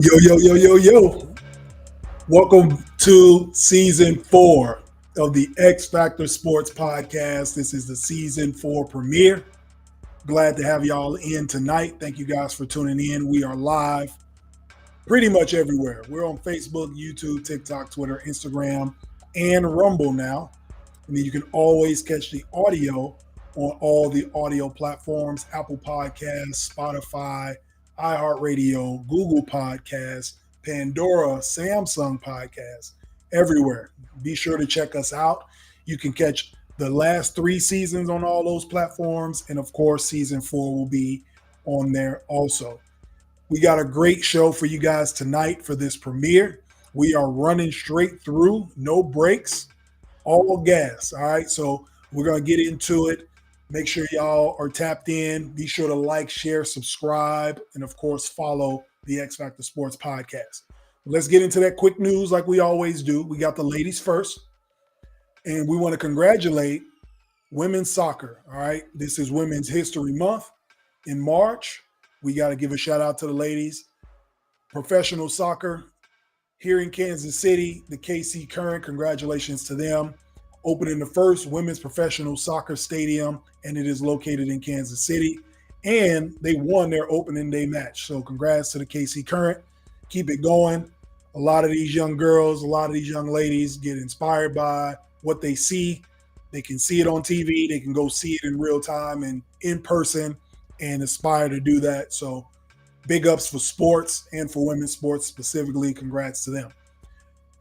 Yo, yo, yo, yo, yo. Welcome to season 4 of the X Factor Sports podcast. This is the season 4 premiere. Glad to have y'all in tonight. Thank you guys for tuning in. We are live pretty much everywhere. We're on Facebook, YouTube, TikTok, Twitter, Instagram, and Rumble now. And then you can always catch the audio on all the audio platforms: Apple Podcasts, Spotify, iHeartRadio, Google Podcasts, Pandora, Samsung Podcasts, everywhere. Be sure to check us out. You can catch the last 3 seasons on all those platforms. And of course, season 4 will be on there also. We got a great show for you guys tonight for this premiere. We are running straight through, no breaks, all gas. All right. So we're going to get into it. Make sure y'all are tapped in. Be sure to like, share, subscribe, and of course, follow the X Factor Sports podcast. Let's get into that quick news like we always do. We got the ladies first, and we want to congratulate women's soccer. All right. This is Women's History Month in March. We got to give a shout out to the ladies. Professional soccer here in Kansas City, the KC Current, congratulations to them. Opening the first women's professional soccer stadium, and it is located in Kansas City. And they won their opening day match. So congrats to the KC Current. Keep it going. A lot of these young girls, a lot of these young ladies get inspired by what they see. They can see it on TV. They can go see it in real time and in person and aspire to do that. So big ups for sports and for women's sports specifically. Congrats to them.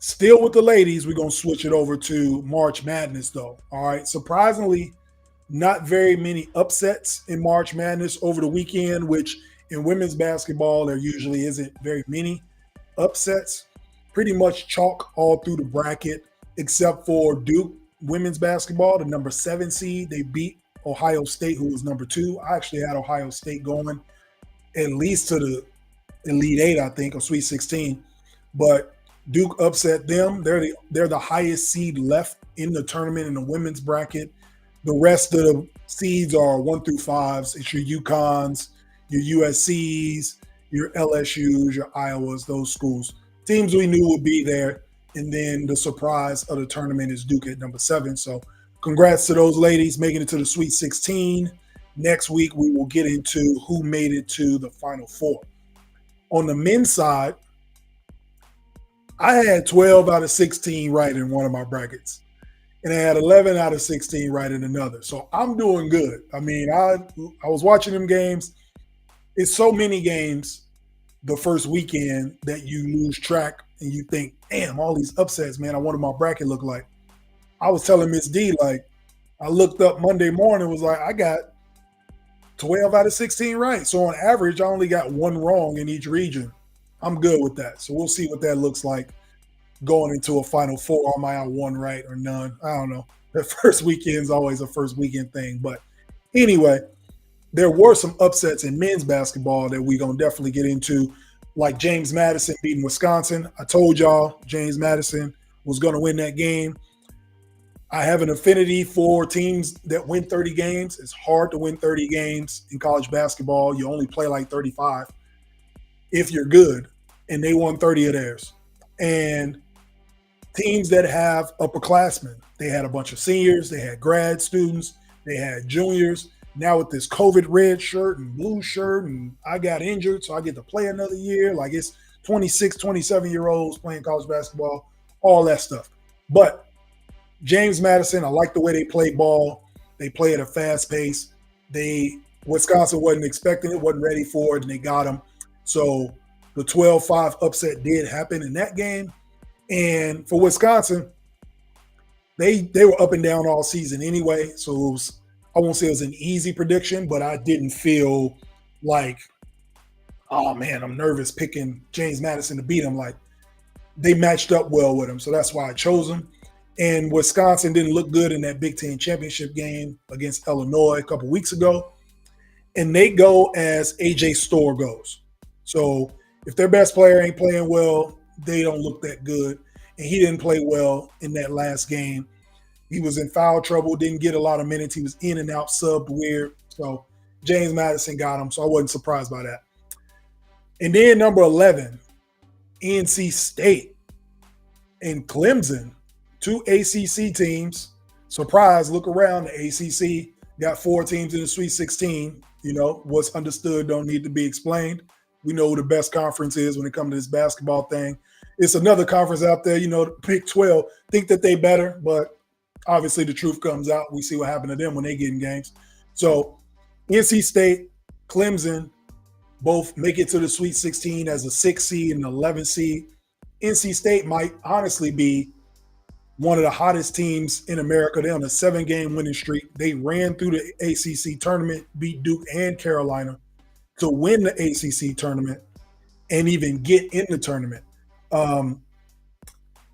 Still with the ladies, we're going to switch it over to March Madness, though. All right. Surprisingly, not very many upsets in March Madness over the weekend, which in women's basketball, there usually isn't very many upsets. Pretty much chalk all through the bracket, except for Duke women's basketball, the number 7 seed. They beat Ohio State, who was number 2. I actually had Ohio State going at least to the Elite 8, I think, or Sweet 16. But Duke upset them. They're the highest seed left in the tournament in the women's bracket. The rest of the seeds are 1 through 5s. It's your UConns, your USCs, your LSUs, your Iowas, those schools. Teams we knew would be there. And then the surprise of the tournament is Duke at number 7. So congrats to those ladies making it to the Sweet 16. Next week, we will get into who made it to the Final Four. On the men's side, I had 12 out of 16 right in one of my brackets, and I had 11 out of 16 right in another. So I'm doing good. I mean, I was watching them games. It's so many games the first weekend that you lose track and you think, damn, all these upsets, man, I wanted my bracket look like. I was telling Miss D, like, I looked up Monday morning, was like, I got 12 out of 16 right. So on average, I only got 1 wrong in each region. I'm good with that. So we'll see what that looks like going into a Final Four. Am I out 1 right or none? I don't know. The first weekend is always a first weekend thing. But anyway, there were some upsets in men's basketball that we're going to definitely get into, like James Madison beating Wisconsin. I told y'all James Madison was going to win that game. I have an affinity for teams that win 30 games. It's hard to win 30 games in college basketball. You only play like 35 if you're good, and they won 30 of theirs. And teams that have upperclassmen, they had a bunch of seniors, they had grad students, they had juniors. Now with this COVID red shirt and blue shirt, and I got injured, so I get to play another year. Like, it's 26, 27-year-olds playing college basketball, all that stuff. But James Madison, I like the way they play ball. They play at a fast pace. Wisconsin wasn't expecting it, wasn't ready for it, and they got them. So the 12-5 upset did happen in that game. And for Wisconsin, they were up and down all season anyway. So it was, I won't say it was an easy prediction, but I didn't feel like, oh man, I'm nervous picking James Madison to beat him. Like, they matched up well with him. So that's why I chose them. And Wisconsin didn't look good in that Big Ten championship game against Illinois a couple weeks ago. And they go as AJ Storr goes. So if their best player ain't playing well, they don't look that good. And he didn't play well in that last game. He was in foul trouble, didn't get a lot of minutes. He was in and out, subbed weird. So James Madison got him, so I wasn't surprised by that. And then number 11, NC State, and Clemson, two ACC teams. Surprise, look around. The ACC got 4 teams in the Sweet 16. You know, what's understood don't need to be explained. We know who the best conference is when it comes to this basketball thing. It's another conference out there, you know, the Big 12, think that they better, but obviously the truth comes out. We see what happened to them when they get in games. So NC State, Clemson, both make it to the Sweet 16 as a 6 seed and an 11 seed. NC State might honestly be one of the hottest teams in America. They're on a 7-game winning streak. They ran through the ACC tournament, beat Duke and Carolina to win the ACC tournament and even get in the tournament.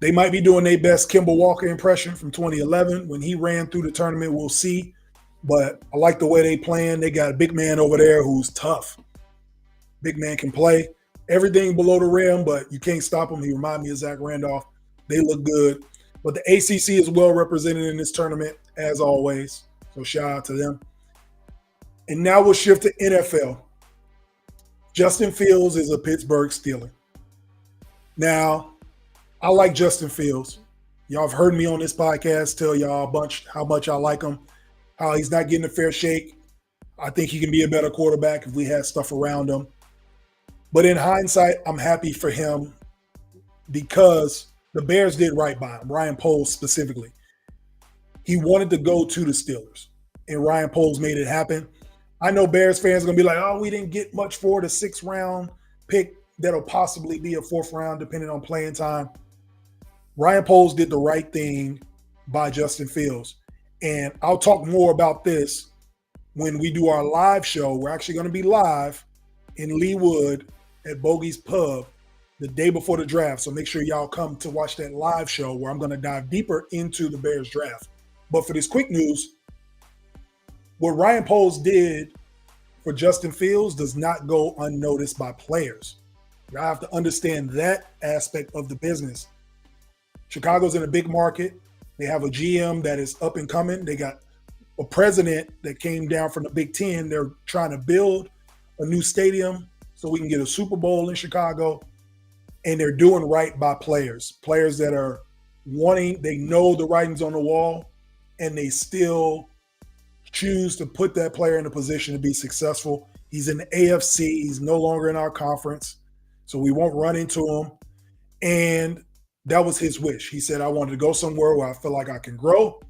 They might be doing their best Kemba Walker impression from 2011 when he ran through the tournament. We'll see. But I like the way they playing. They got a big man over there who's tough. Big man can play everything below the rim, but you can't stop him. He reminds me of Zach Randolph. They look good. But the ACC is well represented in this tournament, as always. So shout out to them. And now we'll shift to NFL. Justin Fields is a Pittsburgh Steeler. Now, I like Justin Fields. Y'all have heard me on this podcast tell y'all a bunch how much I like him, how he's not getting a fair shake. I think he can be a better quarterback if we had stuff around him. But in hindsight, I'm happy for him because the Bears did right by him, Ryan Poles specifically. He wanted to go to the Steelers, and Ryan Poles made it happen. I know Bears fans are going to be like, oh, we didn't get much for the 6th-round pick that'll possibly be a 4th round depending on playing time. Ryan Poles did the right thing by Justin Fields. And I'll talk more about this when we do our live show. We're actually going to be live in Leawood at Bogey's Pub the day before the draft. So make sure y'all come to watch that live show where I'm going to dive deeper into the Bears draft. But for this quick news, what Ryan Poles did for Justin Fields does not go unnoticed by players. You have to understand that aspect of the business. Chicago's in a big market. They have a GM that is up and coming. They got a president that came down from the Big Ten. They're trying to build a new stadium so we can get a Super Bowl in Chicago. And they're doing right by players that are wanting, they know the writing's on the wall, and they still choose to put that player in a position to be successful. He's in the AFC. He's no longer in our conference, so we won't run into him. And that was his wish. He said, I wanted to go somewhere where I feel like I can grow,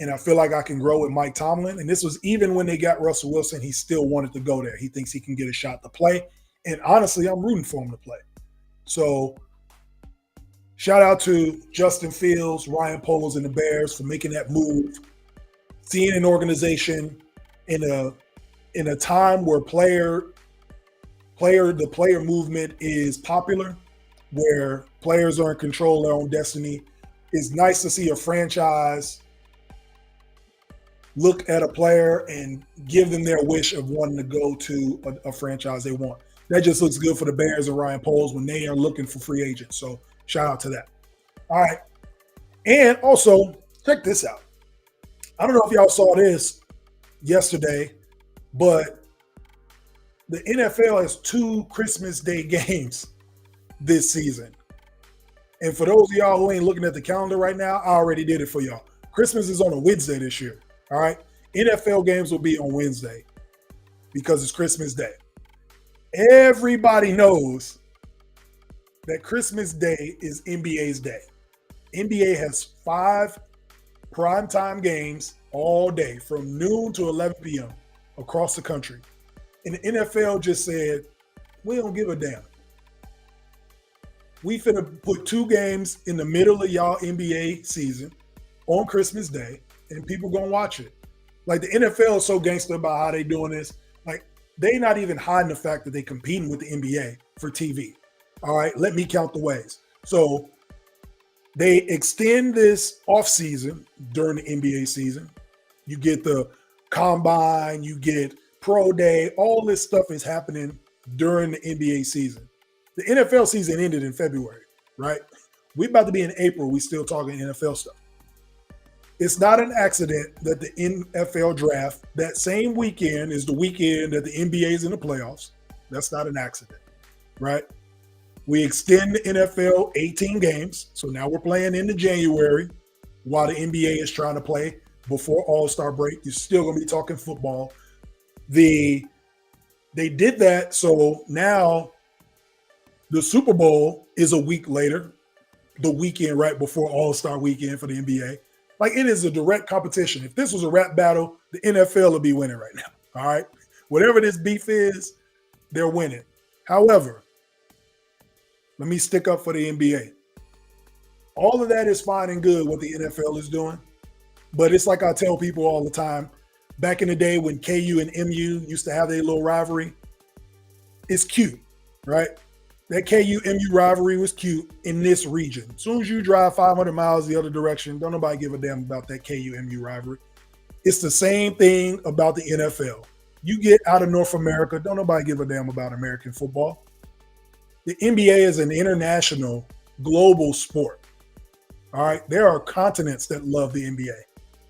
and I feel like I can grow with Mike Tomlin. And this was even when they got Russell Wilson, he still wanted to go there. He thinks he can get a shot to play. And honestly, I'm rooting for him to play. So shout out to Justin Fields, Ryan Poles, and the Bears for making that move. Seeing an organization in a time where the player movement is popular, where players are in control of their own destiny. It's nice to see a franchise look at a player and give them their wish of wanting to go to a franchise they want. That just looks good for the Bears and Ryan Poles when they are looking for free agents. So shout out to that. All right. And also, check this out. I don't know if y'all saw this yesterday, but the NFL has 2 Christmas Day games this season. And for those of y'all who ain't looking at the calendar right now, I already did it for y'all. Christmas is on a Wednesday this year. All right. NFL games will be on Wednesday because it's Christmas Day. Everybody knows that Christmas Day is NBA's day. NBA has 5 primetime games all day from noon to 11 p.m. across the country. And the NFL just said, we don't give a damn. We finna put 2 games in the middle of y'all NBA season on Christmas Day, and people gonna watch it. Like, the NFL is so gangster about how they doing this. Like, they not even hiding the fact that they competing with the NBA for TV. All right, let me count the ways. So they extend this offseason during the NBA season. You get the combine, you get pro day, all this stuff is happening during the NBA season. The NFL season ended in February, right? We're about to be in April. We still talking NFL stuff. It's not an accident that the NFL draft that same weekend is the weekend that the NBA is in the playoffs. That's not an accident, right? We extend the NFL 18 games. So now we're playing into January while the NBA is trying to play before All-Star break. You're still going to be talking football. They did that. So now the Super Bowl is a week later, the weekend right before All-Star weekend for the NBA. Like, it is a direct competition. If this was a rap battle, the NFL would be winning right now. All right. Whatever this beef is, they're winning. However, let me stick up for the NBA. All of that is fine and good what the NFL is doing. But it's like I tell people all the time, back in the day when KU and MU used to have their little rivalry, it's cute, right? That KU-MU rivalry was cute in this region. As soon as you drive 500 miles the other direction, don't nobody give a damn about that KU-MU rivalry. It's the same thing about the NFL. You get out of North America, don't nobody give a damn about American football. The NBA is an international, global sport. All right? There are continents that love the NBA.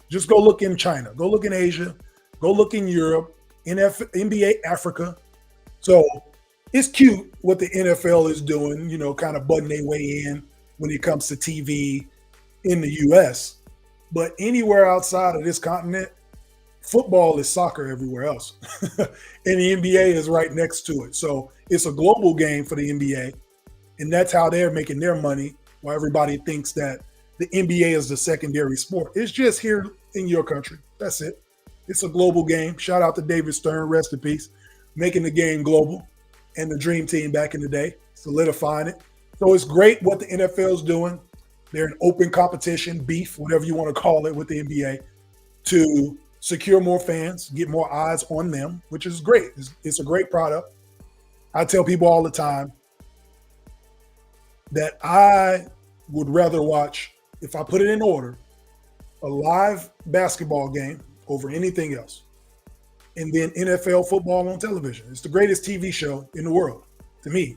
Just go look in China. Go look in Asia. Go look in Europe, NBA Africa. So it's cute what the NFL is doing, you know, kind of butting their way in when it comes to TV in the U.S. But anywhere outside of this continent, football is soccer everywhere else. And the NBA is right next to it. So it's a global game for the NBA. And that's how they're making their money, while everybody thinks that the NBA is the secondary sport. It's just here in your country. That's it. It's a global game. Shout out to David Stern, rest in peace, making the game global. And the Dream Team back in the day, solidifying it. So it's great what the NFL is doing. They're an open competition, beef, whatever you want to call it, with the NBA to secure more fans, get more eyes on them, which is great. It's a great product. I tell people all the time that I would rather watch, if I put it in order, a live basketball game over anything else. And then NFL football on television. It's the greatest TV show in the world, to me.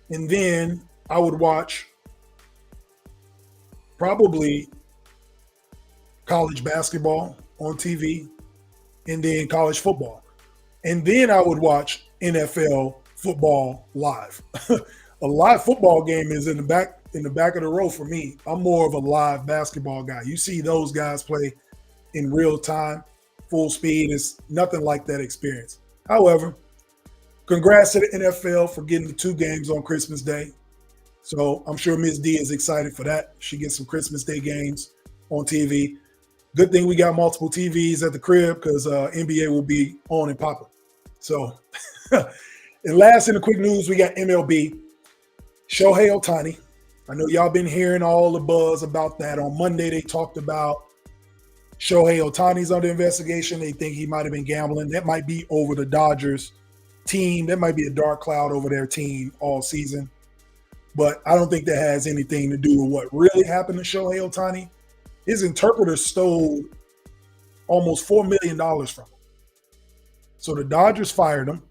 And then I would watch probably college basketball on TV, and then college football. And then I would watch NFL football live. A live football game is in the back of the row for me. I'm more of a live basketball guy. You see those guys play in real time, full speed. Is nothing like that experience. However, congrats to the NFL for getting the 2 games on Christmas Day. So I'm sure Ms. D is excited for that. She gets some Christmas Day games on TV. Good thing we got multiple TVs at the crib, because NBA will be on and popping. So, and last in the quick news, we got MLB. Shohei Ohtani. I know y'all been hearing all the buzz about that. On Monday, they talked about Shohei Ohtani's under investigation. They think he might have been gambling. That might be over the Dodgers team. That might be a dark cloud over their team all season. But I don't think that has anything to do with what really happened to Shohei Ohtani. His interpreter stole almost $4 million from him. So the Dodgers fired him.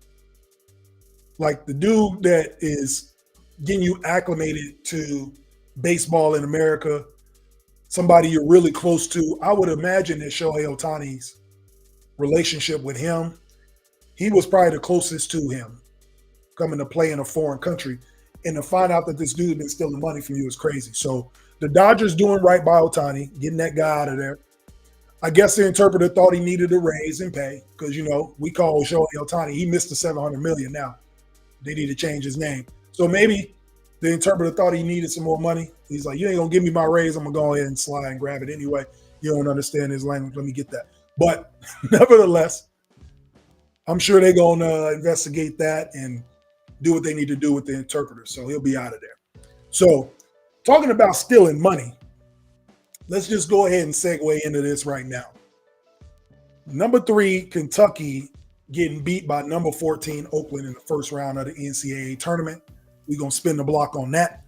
Like, the dude that is getting you acclimated to baseball in America, somebody you're really close to. I would imagine that Shohei Ohtani's relationship with him, he was probably the closest to him coming to play in a foreign country. And to find out that this dude been stealing money from you is crazy. So the Dodgers doing right by Ohtani, getting that guy out of there. I guess the interpreter thought he needed a raise in pay because, you know, we call Shohei Ohtani. He missed the $700 million now. They need to change his name. So maybe the interpreter thought he needed some more money. He's like, you ain't going to give me my raise. I'm going to go ahead and slide and grab it anyway. You don't understand his language. Let me get that. But nevertheless, I'm sure they're going to investigate that and do what they need to do with the interpreter. So he'll be out of there. So talking about stealing money, let's just go ahead and segue into this right now. Number 3, Kentucky getting beat by number 14, Oakland, in the first round of the NCAA tournament. We're going to spin the block on that.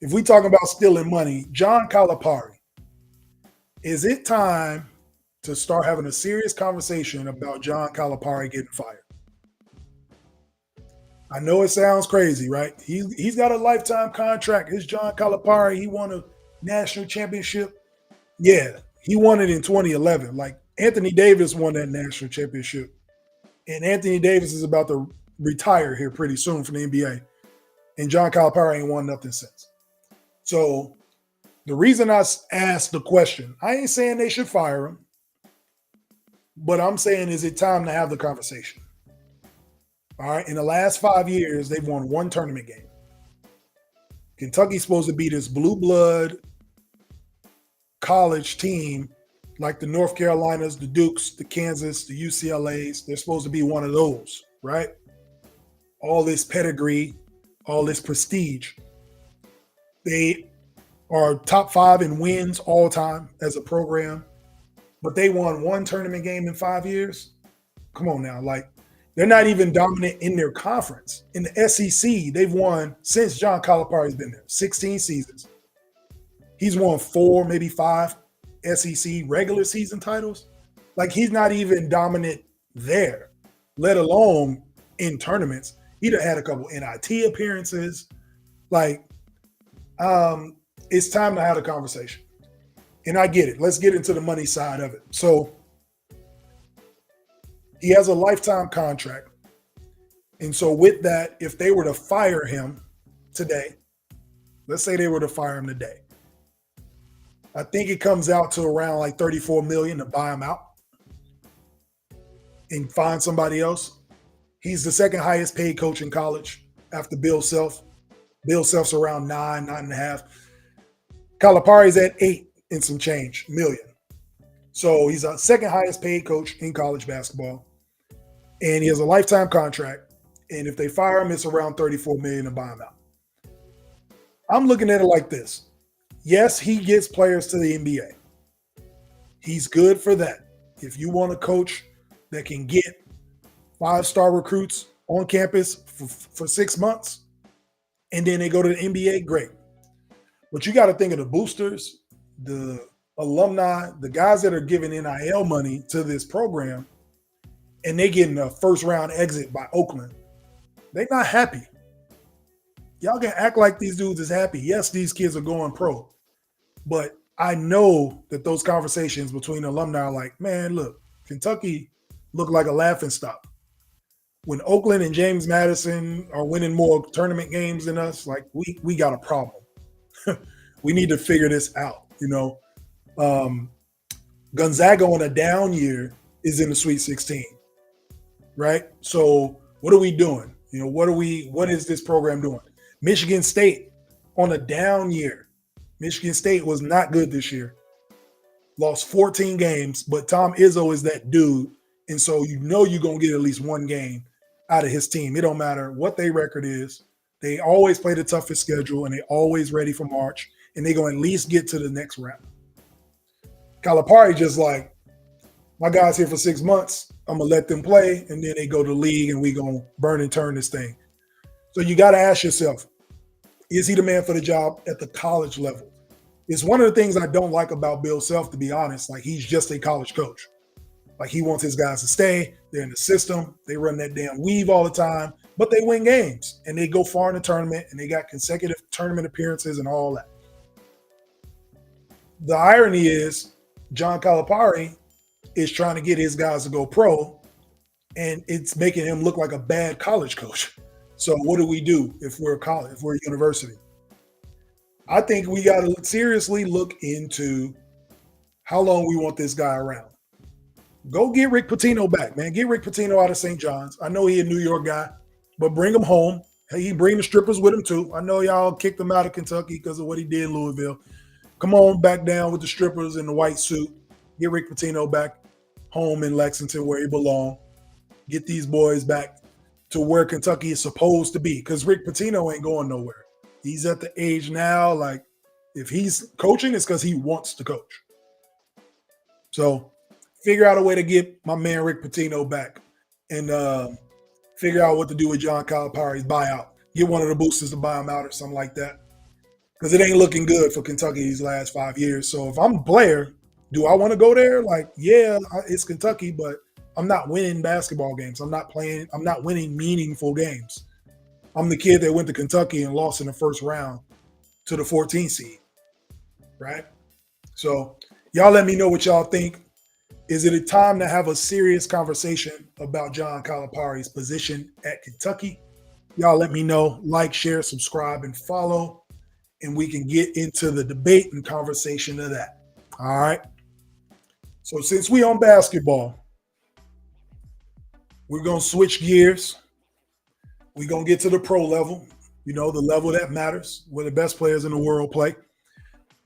If we talk about stealing money, John Calipari, is it time to start having a serious conversation about John Calipari getting fired? I know it sounds crazy, right? He's got a lifetime contract. It's John Calipari. He won a national championship. Yeah, he won it in 2011. Like, Anthony Davis won that national championship. And Anthony Davis is about to retire here pretty soon from the NBA. And John Calipari ain't won nothing since. So the reason I asked the question, I ain't saying they should fire him, but I'm saying, is it time to have the conversation? All right. In the last 5 years, they've won one tournament game. Kentucky's supposed to be this blue blood college team like the North Carolinas, the Dukes, the Kansas, the UCLAs. They're supposed to be one of those, right? All this pedigree, all this prestige. They are top 5 in wins all time as a program, but they won one tournament game in 5 years. Come on now. Like, they're not even dominant in their conference. In the SEC, they've won, since John Calipari's been there, 16 seasons. He's won 4, maybe 5 SEC regular season titles. Like, he's not even dominant there, let alone in tournaments. He'd have had a couple NIT appearances. Like, it's time to have a conversation. And I get it. Let's get into the money side of it. So he has a lifetime contract. And so with that, if they were to fire him today, let's say they were to fire him today, I think it comes out to around like $34 million to buy him out and find somebody else. He's the second highest paid coach in college after Bill Self. Bill Self's around 9.5. Calipari's at 8 and some change million. So he's a second highest paid coach in college basketball. And he has a lifetime contract. And if they fire him, it's around $34 million to buy him out. I'm looking at it like this. Yes, he gets players to the NBA. He's good for that. If you want a coach that can get 5-star recruits on campus for 6 months, and then they go to the NBA, great. But you got to think of the boosters, the alumni, the guys that are giving NIL money to this program, and they getting a first-round exit by Oakland. They're not happy. Y'all can act like these dudes is happy. Yes, these kids are going pro. But I know that those conversations between alumni are like, man, look, Kentucky look like a laughingstock. When Oakland and James Madison are winning more tournament games than us, like we got a problem. We need to figure this out. You know, Gonzaga on a down year is in the Sweet 16, right? So what are we doing? You know, what is this program doing? Michigan State on a down year. Michigan State was not good this year. Lost 14 games, but Tom Izzo is that dude. And so you know you're going to get at least one game out of his team. It don't matter what their record is. They always play the toughest schedule, and they always ready for March, and they're going to at least get to the next round. Calipari just like, my guy's here for 6 months. I'm going to let them play, and then they go to the league, and we going to burn and turn this thing. So you got to ask yourself, is he the man for the job at the college level? It's one of the things I don't like about Bill Self, to be honest. Like, he's just a college coach. Like, he wants his guys to stay. They're in the system. They run that damn weave all the time, but they win games, and they go far in the tournament, and they got consecutive tournament appearances and all that. The irony is John Calipari is trying to get his guys to go pro, and it's making him look like a bad college coach. So what do we do if we're a college, if we're a university? I think we got to seriously look into how long we want this guy around. Go get Rick Pitino back, man. Get Rick Pitino out of St. John's. I know he's a New York guy, but bring him home. Hey, he bring the strippers with him too. I know y'all kicked him out of Kentucky because of what he did in Louisville. Come on back down with the strippers in the white suit. Get Rick Pitino back home in Lexington where he belongs. Get these boys back to where Kentucky is supposed to be, because Rick Pitino ain't going nowhere. He's at the age now, like, if he's coaching, it's because he wants to coach. So figure out a way to get my man Rick Pitino back and figure out what to do with John Calipari's buyout. Get one of the boosters to buy him out or something like that, because it ain't looking good for Kentucky these last 5 years. So if I'm a player, do I want to go there? Like, yeah, it's Kentucky, but I'm not winning basketball games. I'm not winning meaningful games. I'm the kid that went to Kentucky and lost in the first round to the 14th seed, right? So y'all let me know what y'all think. Is it a time to have a serious conversation about John Calipari's position at Kentucky? Y'all let me know. Like, share, subscribe, and follow, and we can get into the debate and conversation of that. All right. So since we on basketball, we're gonna switch gears. We're gonna get to the pro level. The level that matters, where the best players in the world play.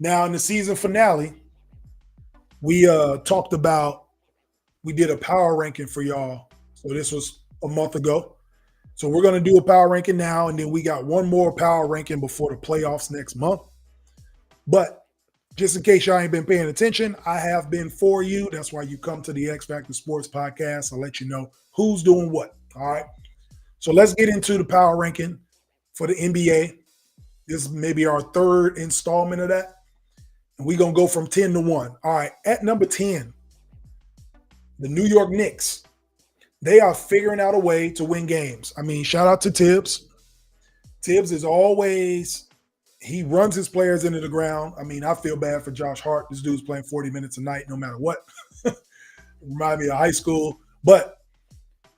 Now, in the season finale, we talked about, we did a power ranking for y'all. So this was a month ago. So we're going to do a power ranking now, and then we got one more power ranking before the playoffs next month. But just in case y'all ain't been paying attention, I have been for you. That's why you come to the X Factor Sports podcast. I'll let you know who's doing what. All right. So let's get into the power ranking for the NBA. This may be our third installment of that. And we're going to go from 10 to 1. All right. At number 10, the New York Knicks. They are figuring out a way to win games. I mean, shout out to Tibbs. Tibbs is always, he runs his players into the ground. I mean, I feel bad for Josh Hart. This dude's playing 40 minutes a night no matter what. Remind me of high school. But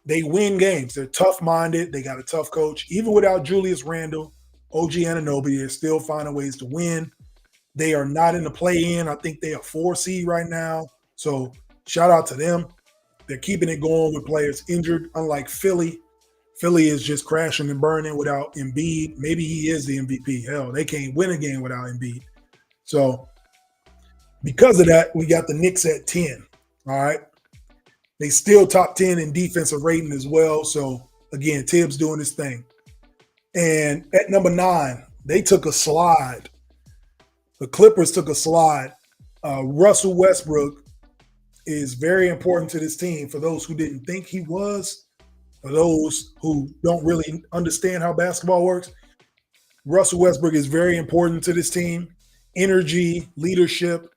they win games. They're tough-minded. They got a tough coach. Even without Julius Randle, OG Anunoby, they're still finding ways to win. They are not in the play-in. I think they are 4 seed right now. So shout out to them. They're keeping it going with players injured, unlike Philly. Philly is just crashing and burning without Embiid. Maybe he is the MVP. Hell, they can't win a game without Embiid. So because of that, we got the Knicks at 10. All right. They still top 10 in defensive rating as well. So again, Tibbs doing his thing. And at number 9, they took a slide. The Clippers took a slide. Russell Westbrook is very important to this team. For those who didn't think he was, for those who don't really understand how basketball works, Russell Westbrook is very important to this team. Energy, leadership,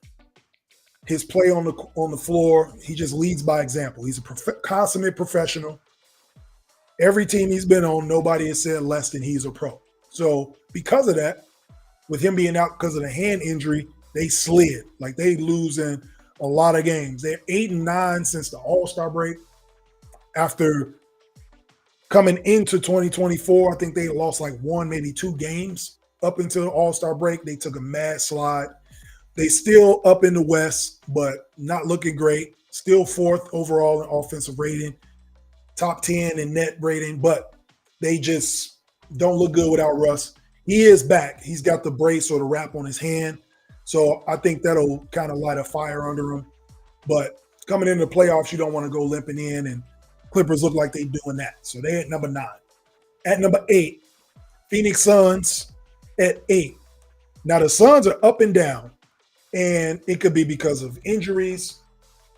his play on the floor, he just leads by example. He's a consummate professional. Every team he's been on, nobody has said less than he's a pro. So because of that, with him being out because of the hand injury, they slid. Like they losing a lot of games. They're 8-9 since the All-Star break. After coming into 2024, I think they lost like 1, maybe 2 games up until the All-Star break. They took a mad slide. They still up in the West, but not looking great. Still 4th overall in offensive rating, top 10 in net rating, but they just don't look good without Russ. He is back. He's got the brace or the wrap on his hand. So I think that'll kind of light a fire under him. But coming into the playoffs, you don't want to go limping in, and Clippers look like they're doing that. So they're at number 9. At number 8, Phoenix Suns at 8. Now the Suns are up and down, and it could be because of injuries,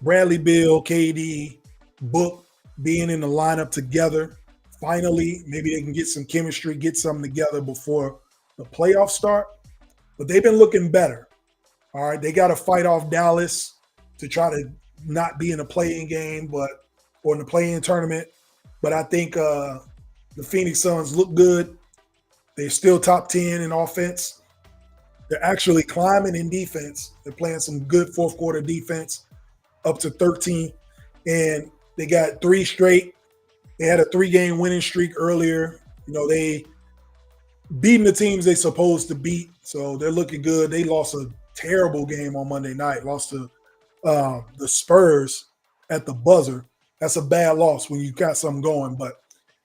Bradley Beal, KD, Book being in the lineup together. Finally, maybe they can get some chemistry, get something together before the playoffs start. But they've been looking better. All right, they got to fight off Dallas to try to not be in a play-in game, or in the play-in tournament. But I think the Phoenix Suns look good. They're still top 10 in offense. They're actually climbing in defense. They're playing some good fourth quarter defense, up to 13. And they got 3 straight. They had a 3-game winning streak earlier. They beating the teams they supposed to beat. So they're looking good. They lost a terrible game on Monday night. Lost to the Spurs at the buzzer. That's a bad loss when you got something going. But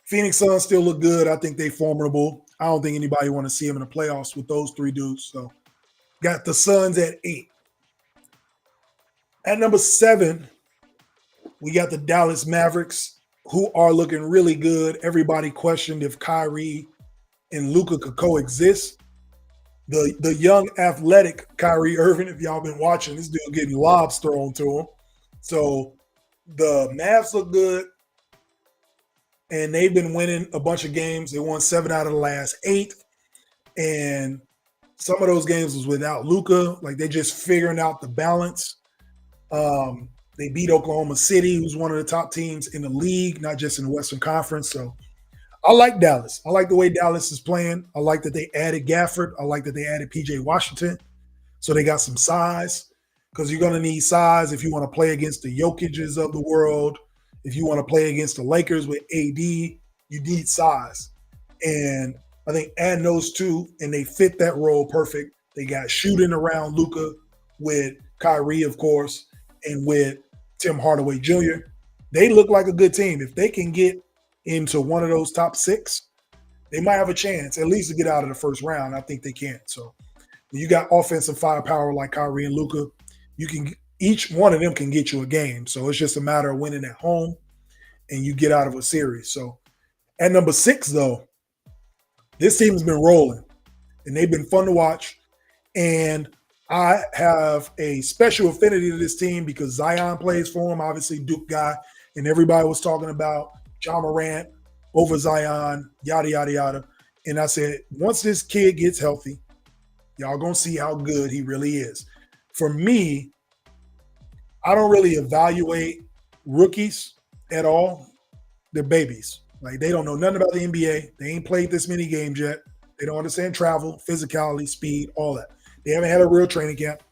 Phoenix Suns still look good. I think they're formidable. I don't think anybody want to see them in the playoffs with those 3 dudes. So got the Suns at 8. At number 7, we got the Dallas Mavericks, who are looking really good. Everybody questioned if Kyrie and Luka could coexist. The young athletic Kyrie Irving, if y'all been watching, this dude getting lobs thrown to him. So the Mavs look good, and they've been winning a bunch of games. They won 7 out of the last 8, and some of those games was without Luka. Like they just figuring out the balance. They beat Oklahoma City, who's one of the top teams in the league, not just in the Western Conference. So I like Dallas. I like the way Dallas is playing. I like that they added Gafford. I like that they added P.J. Washington. So they got some size, because you're going to need size if you want to play against the Jokic's of the world. If you want to play against the Lakers with AD, you need size. And I think adding those two, and they fit that role perfect. They got shooting around Luka with Kyrie, of course, and with Tim Hardaway Jr. They look like a good team. If they can get into one of those top six, they might have a chance at least to get out of the first round. I think they can. So when you got offensive firepower like Kyrie and Luka, you can each one of them can get you a game. So it's just a matter of winning at home and you get out of a series. So at number 6, though, this team has been rolling and they've been fun to watch. And I have a special affinity to this team because Zion plays for him, obviously Duke guy, and everybody was talking about John Morant over Zion, yada, yada, yada. And I said, once this kid gets healthy, y'all going to see how good he really is. For me, I don't really evaluate rookies at all. They're babies. Like, they don't know nothing about the NBA. They ain't played this many games yet. They don't understand travel, physicality, speed, all that. They haven't had a real training camp.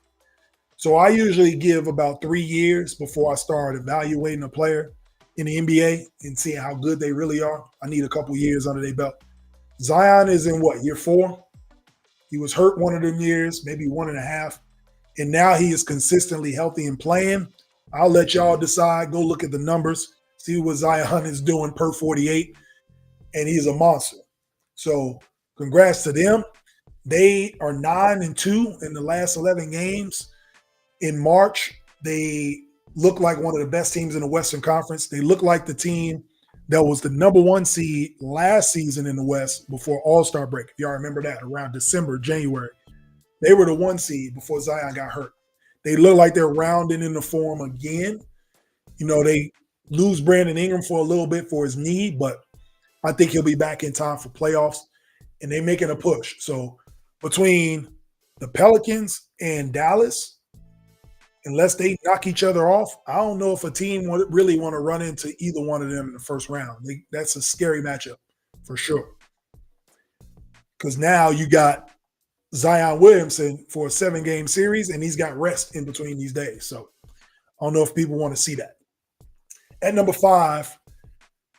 So I usually give about 3 years before I start evaluating a player in the NBA and seeing how good they really are. I need a couple years under their belt. Zion is in what, year 4? He was hurt one of them years, maybe 1.5. And now he is consistently healthy and playing. I'll let y'all decide. Go look at the numbers, see what Zion is doing per 48. And he's a monster. So congrats to them. They are 9-2 in the last 11 games. In March, they look like one of the best teams in the Western Conference. They look like the team that was the number 1 seed last season in the West before All-Star break. If y'all remember that, around December, January. They were the 1 seed before Zion got hurt. They look like they're rounding in the form again. You know, they lose Brandon Ingram for a little bit for his knee, but I think he'll be back in time for playoffs. And they're making a push. So between the Pelicans and Dallas, unless they knock each other off, I don't know if a team would really want to run into either one of them in the first round. That's a scary matchup for sure. Because now you got Zion Williamson for a 7-game series, and he's got rest in between these days. So I don't know if people want to see that. At number 5,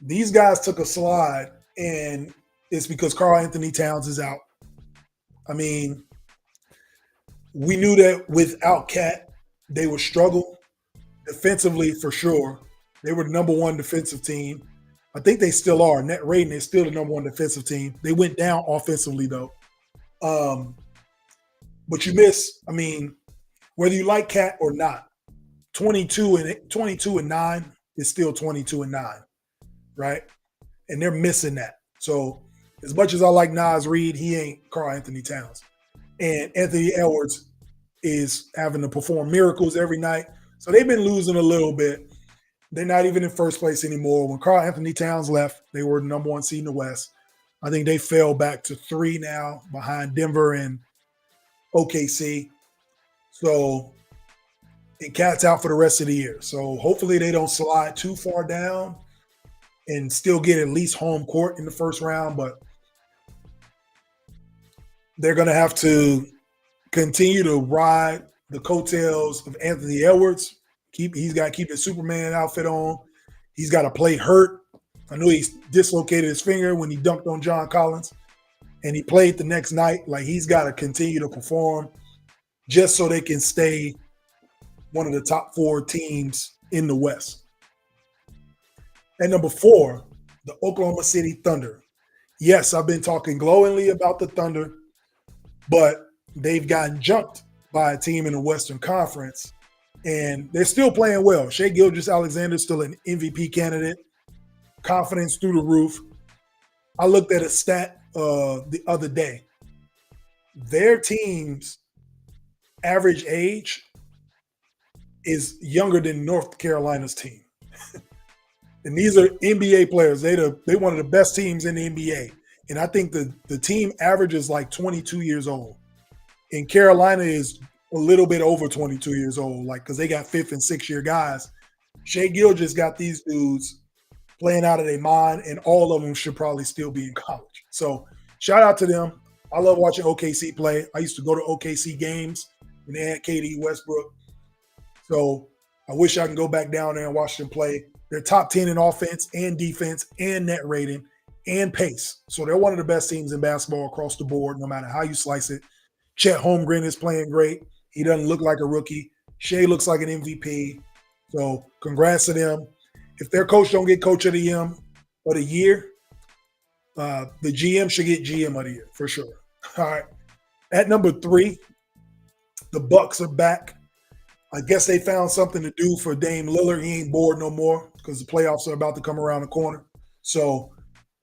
these guys took a slide, and it's because Karl Anthony Towns is out. I mean, we knew that without Cat, they would struggle defensively for sure. They were the number 1 defensive team. I think they still are. Net rating is still the number 1 defensive team. They went down offensively, though. But you miss, I mean, whether you like Cat or not, 22 and 9 is still 22 and 9, right? And they're missing that. So as much as I like Naz Reid, he ain't Karl Anthony Towns. And Anthony Edwards is having to perform miracles every night. So they've been losing a little bit. They're not even in first place anymore. When Karl Anthony Towns left, they were the number 1 seed in the West. I think they fell back to 3 now behind Denver and OKC. So, and Cat's out for the rest of the year. So hopefully they don't slide too far down and still get at least home court in the first round. But they're going to have to continue to ride the coattails of Anthony Edwards. He's got to keep his Superman outfit on. He's got to play hurt. I know he dislocated his finger when he dunked on John Collins, and he played the next night. Like, he's got to continue to perform just so they can stay one of the top 4 teams in the West. At number 4, the Oklahoma City Thunder. Yes, I've been talking glowingly about the Thunder, but they've gotten jumped by a team in the Western Conference, and they're still playing well. Shai Gilgeous-Alexander is still an MVP candidate. Confidence through the roof. I looked at a stat the other day. Their team's average age is younger than North Carolina's team. And these are NBA players. They're one of the best teams in the NBA. And I think the team average is like 22 years old. And Carolina is a little bit over 22 years old, like, because they got 5th and 6th year guys. Shai Gilgeous got these dudes playing out of their mind, and all of them should probably still be in college. So shout out to them. I love watching OKC play. I used to go to OKC games when they had KD Westbrook. So I wish I can go back down there and watch them play. They're top 10 in offense and defense and net rating and pace. So they're one of the best teams in basketball across the board, no matter how you slice it. Chet Holmgren is playing great. He doesn't look like a rookie. Shea looks like an MVP. So congrats to them. If their coach don't get coach of the year of the year, the GM should get GM of the year for sure. All right. At number 3, the Bucks are back. I guess they found something to do for Dame Lillard. He ain't bored no more because the playoffs are about to come around the corner. So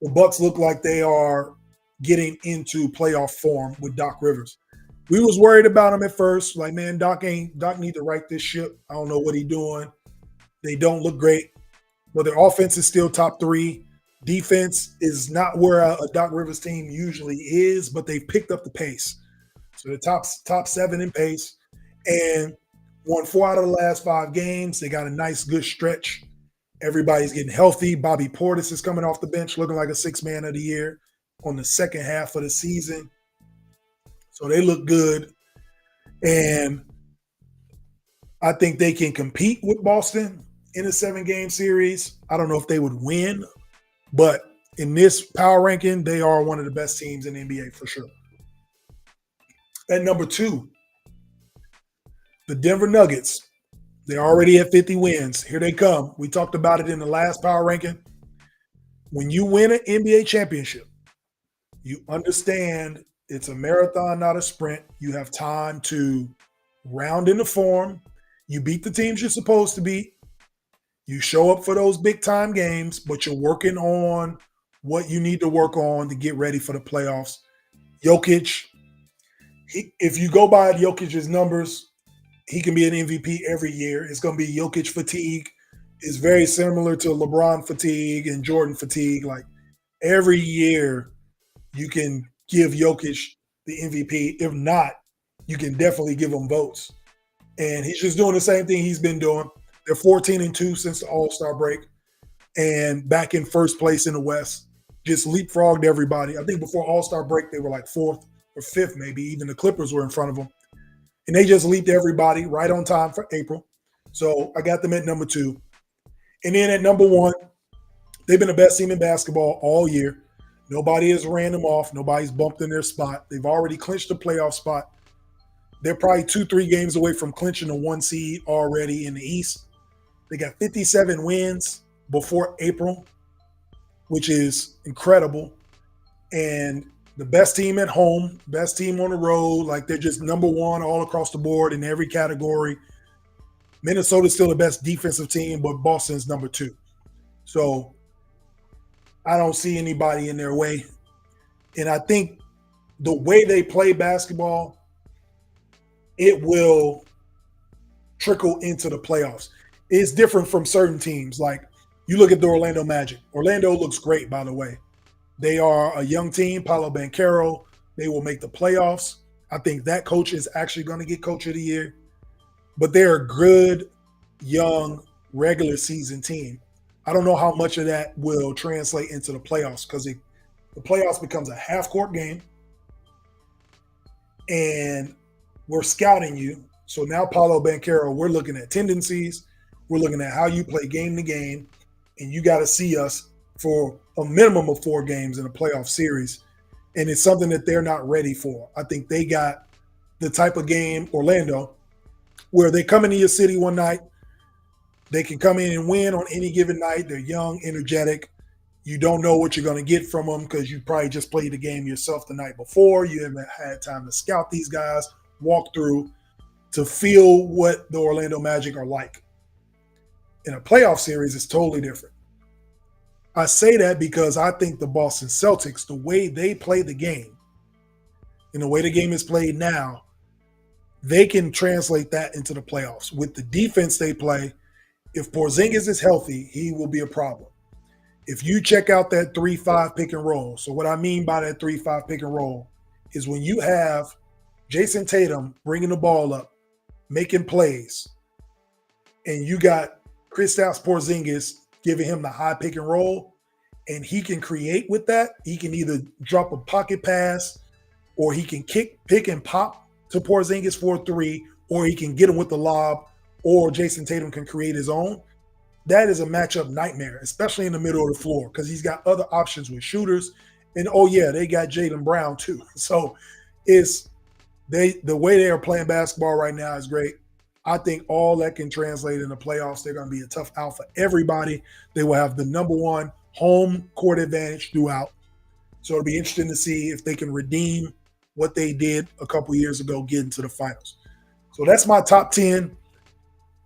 the Bucks look like they are getting into playoff form with Doc Rivers. We was worried about him at first. Like, man, Doc need to right this ship. I don't know what he's doing. They don't look great. But their offense is still top 3. Defense is not where a Doc Rivers team usually is, but they've picked up the pace. So the top 7 in pace and won 4 out of the last 5 games. They got a nice, good stretch. Everybody's getting healthy. Bobby Portis is coming off the bench looking like a 6th man of the year on the second half of the season. So they look good. And I think they can compete with Boston in a 7-game series. I don't know if they would win, but in this power ranking, they are one of the best teams in the NBA for sure. At number 2, the Denver Nuggets. They're already at 50 wins. Here they come. We talked about it in the last power ranking. When you win an NBA championship, you understand it's a marathon, not a sprint. You have time to round into form. You beat the teams you're supposed to beat. You show up for those big-time games, but you're working on what you need to work on to get ready for the playoffs. Jokic, if you go by Jokic's numbers, he can be an MVP every year. It's going to be Jokic fatigue. It's very similar to LeBron fatigue and Jordan fatigue. Like every year, you can give Jokic the MVP. If not, you can definitely give him votes. And he's just doing the same thing he's been doing. They're 14-2 since the All-Star break and back in first place in the West. Just leapfrogged everybody. I think before All-Star break, they were like 4th or 5th maybe. Even the Clippers were in front of them. And they just leaped everybody right on time for April. So I got them at number 2. And then at number 1, they've been the best team in basketball all year. Nobody has ran them off. Nobody's bumped in their spot. They've already clinched the playoff spot. They're probably 2-3 games away from clinching the 1 seed already in the East. They got 57 wins before April, which is incredible. And the best team at home, best team on the road. Like they're just number 1 all across the board in every category. Minnesota's still the best defensive team, but Boston's number 2. So I don't see anybody in their way. And I think the way they play basketball, it will trickle into the playoffs. It's different from certain teams. Like you look at the Orlando Magic. Orlando looks great, by the way. They are a young team, Paolo Banchero. They will make the playoffs. I think that coach is actually going to get coach of the year. But they're a good, young, regular season team. I don't know how much of that will translate into the playoffs because the playoffs becomes a half-court game. And we're scouting you. So now Paolo Banchero, we're looking at tendencies. We're looking at how you play game to game. And you got to see us for a minimum of 4 games in a playoff series. And it's something that they're not ready for. I think they got the type of game, Orlando, where they come into your city one night. They can come in and win on any given night. They're young, energetic. You don't know what you're going to get from them because you probably just played the game yourself the night before. You haven't had time to scout these guys, walk through, to feel what the Orlando Magic are like. In a playoff series, it's totally different. I say that because I think the Boston Celtics, the way they play the game and the way the game is played now, they can translate that into the playoffs. With the defense they play, if Porzingis is healthy, he will be a problem. If you check out that 3-5 pick and roll, so what I mean by that 3-5 pick and roll is when you have Jason Tatum bringing the ball up, making plays, and you got Kristaps Porzingis giving him the high pick and roll, and he can create with that. He can either drop a pocket pass, or he can pick and pop to Porzingis for a 3, or he can get him with the lob, or Jason Tatum can create his own. that is a matchup nightmare, especially in the middle of the floor, because he's got other options with shooters. And oh yeah, they got Jaylen Brown too. So it's the way they are playing basketball right now is great. I think all that can translate in the playoffs. They're going to be a tough out for everybody. They will have the number one home court advantage throughout. So it'll be interesting to see if they can redeem what they did a couple years ago, getting to the finals. So that's my top 10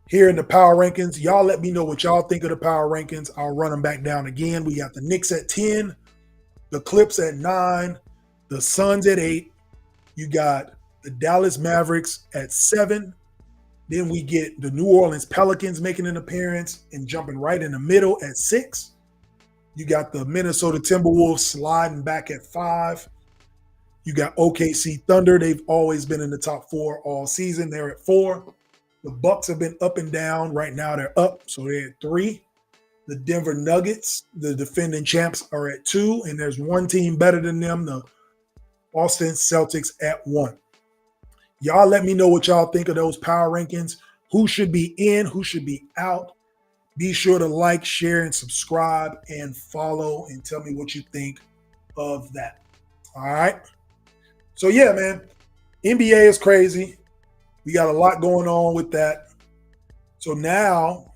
here in the power rankings. Y'all let me know what y'all think of the power rankings. I'll run them back down again. We got the Knicks at 10, the Clips at 9, the Suns at 8. You got the Dallas Mavericks at 7. Then we get the New Orleans Pelicans making an appearance and jumping right in the middle at 6. You got the Minnesota Timberwolves sliding back at 5. You got OKC Thunder. They've always been in the top 4 all season. They're at 4. The Bucks have been up and down. Right now they're up, so they're at 3. The Denver Nuggets, the defending champs, are at 2, and there's one team better than them, the Boston Celtics at 1. Y'all let me know what y'all think of those power rankings. Who should be in, who should be out. Be sure to like, share, and subscribe, and follow, and tell me what you think of that. All right? So, yeah, man, NBA is crazy. We got a lot going on with that. So now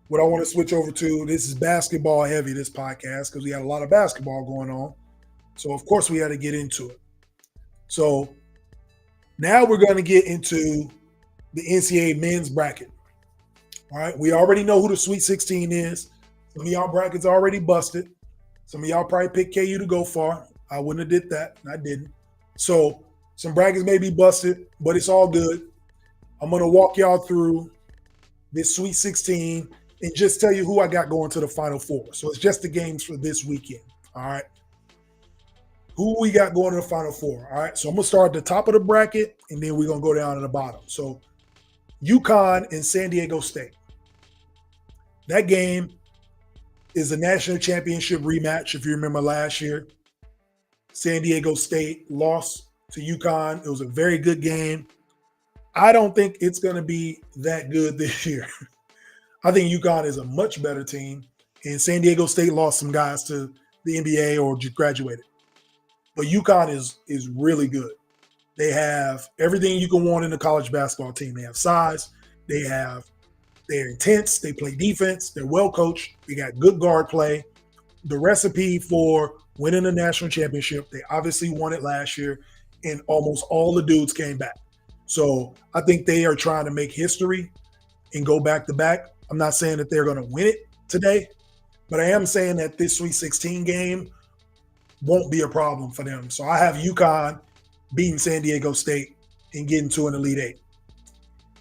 what I want to switch over to, this is basketball heavy, this podcast, because we had a lot of basketball going on. So, of course, we had to get into it. So now we're going to get into the NCAA men's bracket. All right, we already know who the Sweet 16 is. Some of y'all brackets already busted. Some of y'all probably picked KU to go far. I wouldn't have did that. I didn't. So some brackets may be busted, but it's all good. I'm going to walk y'all through this Sweet 16 and just tell you who I got going to the Final Four. So it's just the games for this weekend. All right. Who we got going to the Final Four. All right. So I'm going to start at the top of the bracket, and then we're going to go down to the bottom. So UConn and San Diego State. That game is a national championship rematch, if you remember last year. San Diego State lost to UConn. It was a very good game. I don't think it's going to be that good this year. I think UConn is a much better team, and San Diego State lost some guys to the NBA or just graduated. But UConn is really good. They have everything you can want in a college basketball team. They have size. They're intense. They play defense. They're well coached. They got good guard play. The recipe for winning a national championship, they obviously won it last year, and almost all the dudes came back. So I think they are trying to make history and go back to back. I'm not saying that they're going to win it today, but I am saying that this Sweet 16 game won't be a problem for them. So I have UConn beating San Diego State and getting to an Elite Eight.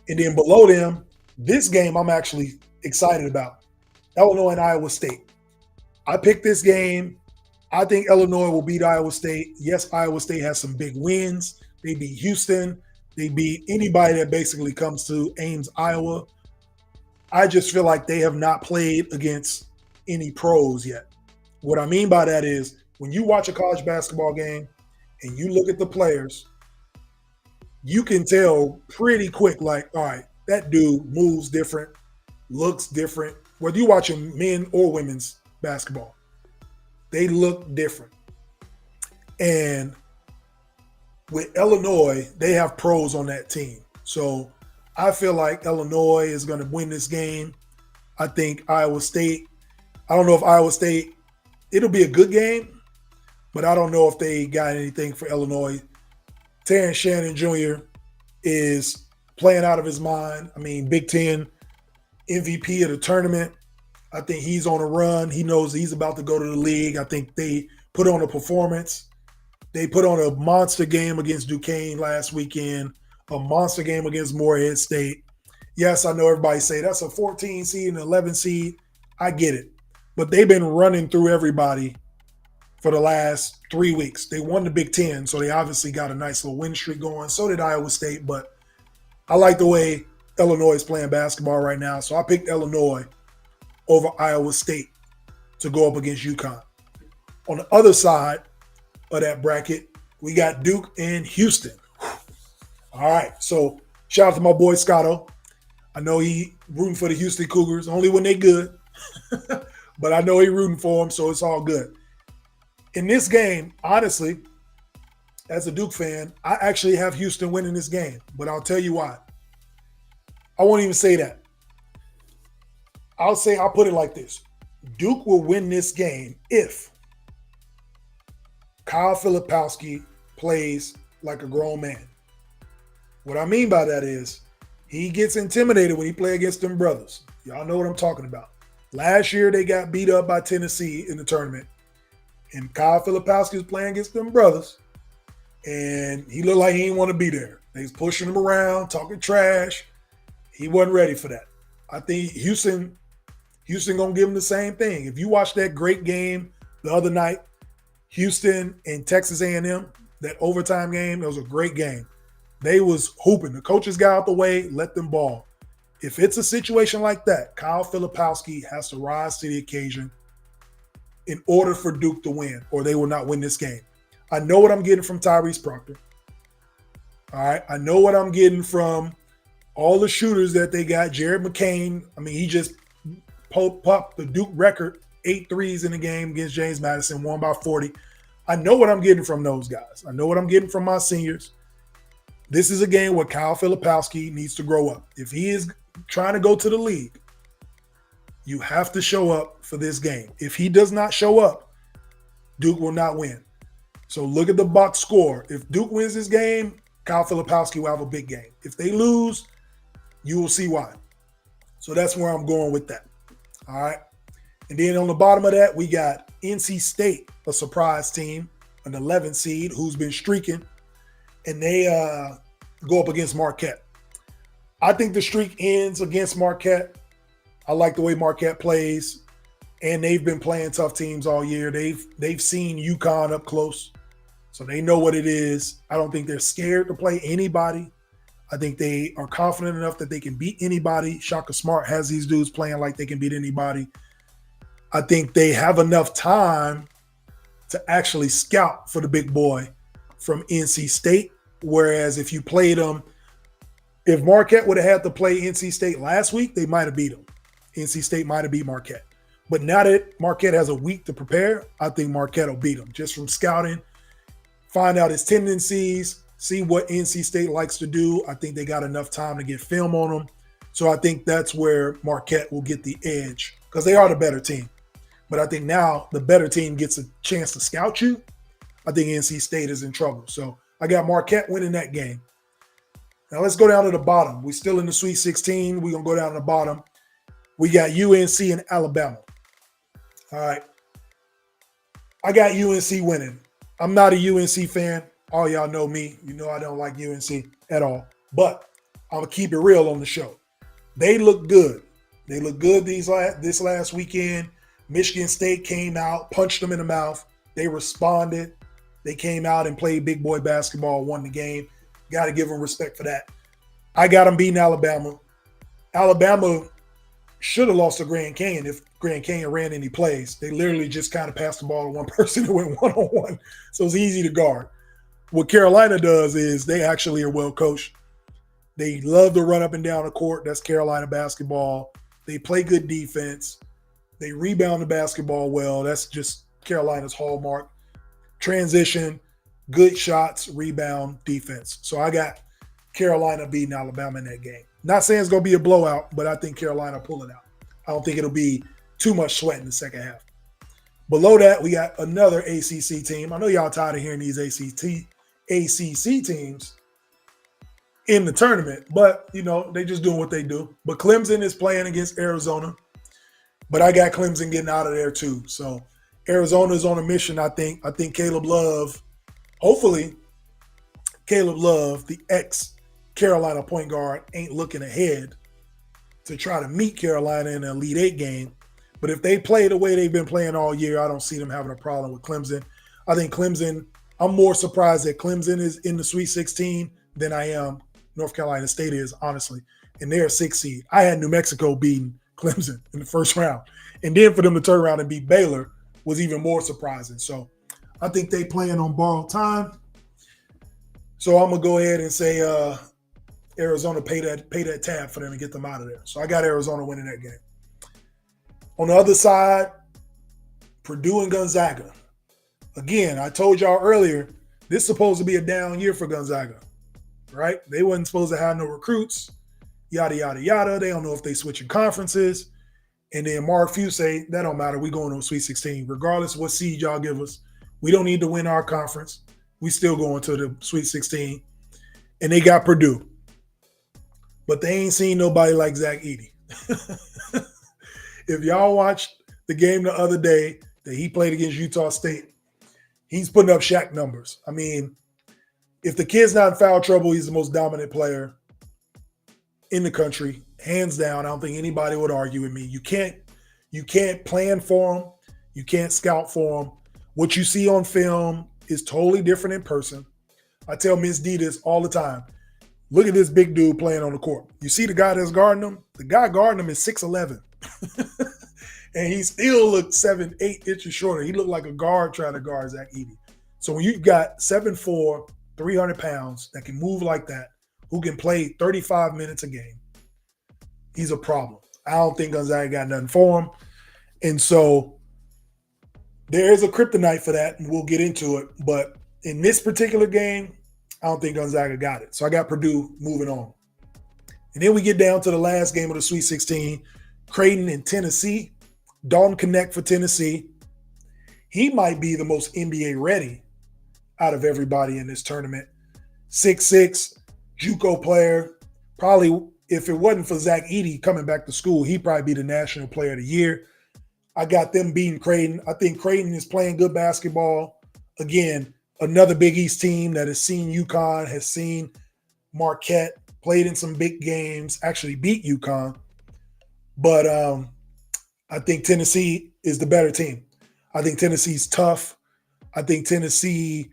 And then below them, this game I'm actually excited about. Illinois and Iowa State. I picked this game. I think Illinois will beat Iowa State. Yes, Iowa State has some big wins. They beat Houston. They beat anybody that basically comes to Ames, Iowa. I just feel like they have not played against any pros yet. What I mean by that is when you watch a college basketball game and you look at the players, you can tell pretty quick, like, all right, that dude moves different, looks different. Whether you're watching men or women's basketball, they look different. And with Illinois, they have pros on that team. So I feel like Illinois is going to win this game. I think Iowa State, I don't know if Iowa State, it'll be a good game, but I don't know if they got anything for Illinois. Terrence Shannon Jr. is playing out of his mind. I mean, Big Ten MVP of the tournament. I think he's on a run. He knows he's about to go to the league. I think they put on a performance. They put on a monster game against Duquesne last weekend, a monster game against Morehead State. Yes, I know everybody say that's a 14 seed and 11 seed. I get it. But they've been running through everybody for the last 3 weeks. They won the Big Ten, so they obviously got a nice little win streak going. So did Iowa State, but I like the way Illinois is playing basketball right now. So I picked Illinois over Iowa State to go up against UConn. On the other side of that bracket, we got Duke and Houston. All right, so shout out to my boy Scotto. I know he rooting for the Houston Cougars only when they good, but I know he rooting for them, so it's all good. In this game, honestly, as a Duke fan, I actually have Houston winning this game, but I'll tell you why. I won't even say that. I'll put it like this. Duke will win this game if Kyle Filipowski plays like a grown man. What I mean by that is he gets intimidated when he play against them brothers. Y'all know what I'm talking about. Last year, they got beat up by Tennessee in the tournament, and Kyle Filipowski was playing against them brothers, and he looked like he didn't want to be there. They was pushing him around, talking trash. He wasn't ready for that. I think Houston gonna give him the same thing. If you watch that great game the other night, Houston and Texas A&M, that overtime game, that was a great game. They was hooping. The coaches got out the way, let them ball. If it's a situation like that, Kyle Filipowski has to rise to the occasion in order for Duke to win, or they will not win this game. I know what I'm getting from Tyrese Proctor. All right. I know what I'm getting from all the shooters that they got. Jared McCain, I mean, he just popped the Duke record, 8 threes in the game against James Madison, won by 40. I know what I'm getting from those guys. I know what I'm getting from my seniors. This is a game where Kyle Filipowski needs to grow up. If he is trying to go to the league, you have to show up for this game. If he does not show up, Duke will not win. So look at the box score. If Duke wins this game, Kyle Filipowski will have a big game. If they lose, you will see why. So that's where I'm going with that. All right. And then on the bottom of that, we got NC State, a surprise team, an 11 seed who's been streaking, and they go up against Marquette. I think the streak ends against Marquette. I like the way Marquette plays, and they've been playing tough teams all year. They've seen UConn up close, so they know what it is. I don't think they're scared to play anybody. I think they are confident enough that they can beat anybody. Shaka Smart has these dudes playing like they can beat anybody. I think they have enough time to actually scout for the big boy from NC State, whereas if you played them, if Marquette would have had to play NC State last week, they might have beat them. NC State might have beat Marquette. But now that Marquette has a week to prepare, I think Marquette will beat them. Just from scouting, find out his tendencies, see what NC State likes to do. I think they got enough time to get film on them. So I think that's where Marquette will get the edge because they are the better team. But I think now the better team gets a chance to scout you. I think NC State is in trouble. So I got Marquette winning that game. Now let's go down to the bottom. We're still in the Sweet 16. We're going to go down to the bottom. We got UNC and Alabama. All right. I got UNC winning. I'm not a UNC fan. All y'all know me. You know I don't like UNC at all. But I'm going to keep it real on the show. They look good. They look good this last weekend. Michigan State came out, punched them in the mouth. They responded. They came out and played big boy basketball, won the game. Got to give them respect for that. I got them beating Alabama. Alabama should have lost to Grand Canyon if Grand Canyon ran any plays. They literally just kind of passed the ball to one person and went one-on-one. So it's easy to guard. What Carolina does is they actually are well coached. They love to run up and down the court. That's Carolina basketball. They play good defense. They rebound the basketball well. That's just Carolina's hallmark. Transition, good shots, rebound, defense. So I got Carolina beating Alabama in that game. Not saying it's going to be a blowout, but I think Carolina pull it out. I don't think it'll be too much sweat in the second half. Below that, we got another ACC team. I know y'all tired of hearing these ACC teams in the tournament, but, you know, they just doing what they do. But Clemson is playing against Arizona, but I got Clemson getting out of there too. So Arizona's on a mission, I think. I think Caleb Love, hopefully Caleb Love, the ex-Carolina point guard, ain't looking ahead to try to meet Carolina in an Elite Eight game. But if they play the way they've been playing all year, I don't see them having a problem with Clemson. I think Clemson, I'm more surprised that Clemson is in the Sweet 16 than I am North Carolina State is, honestly. And they're a 6 seed. I had New Mexico beating Clemson in the first round. And then for them to turn around and beat Baylor was even more surprising. So I think they playing on borrowed time. So I'm going to go ahead and say Arizona pay that tab for them and get them out of there. So I got Arizona winning that game. On the other side, Purdue and Gonzaga. Again, I told y'all earlier, this is supposed to be a down year for Gonzaga, right? They wasn't supposed to have no recruits, yada, yada, yada. They don't know if they switching conferences. And then Mark Few say, that don't matter. We going to Sweet 16. Regardless of what seed y'all give us, we don't need to win our conference. We still going to the Sweet 16. And they got Purdue. But they ain't seen nobody like Zach Edey. If y'all watched the game the other day that he played against Utah State, he's putting up Shaq numbers. I mean, if the kid's not in foul trouble, he's the most dominant player in the country, hands down. I don't think anybody would argue with me. You can't plan for him. You can't scout for him. What you see on film is totally different in person. I tell Miss D this all the time. Look at this big dude playing on the court. You see the guy that's guarding him? The guy guarding him is 6'11". And he still looked 7-8 inches shorter. He looked like a guard trying to guard Zach Edey. So when you got 7'4", 300 pounds that can move like that, who can play 35 minutes a game, he's a problem. I don't think Gonzaga got nothing for him. And so there is a kryptonite for that, and we'll get into it. But in this particular game, I don't think Gonzaga got it. So I got Purdue moving on. And then we get down to the last game of the Sweet 16, Creighton and Tennessee. Dalton Connect for Tennessee. He might be the most NBA ready out of everybody in this tournament. 6'6", JUCO player. Probably, if it wasn't for Zach Edey coming back to school, he'd probably be the National Player of the Year. I got them beating Creighton. I think Creighton is playing good basketball. Again, another Big East team that has seen UConn, has seen Marquette, played in some big games, actually beat UConn. But I think Tennessee is the better team. I think Tennessee's tough. I think Tennessee,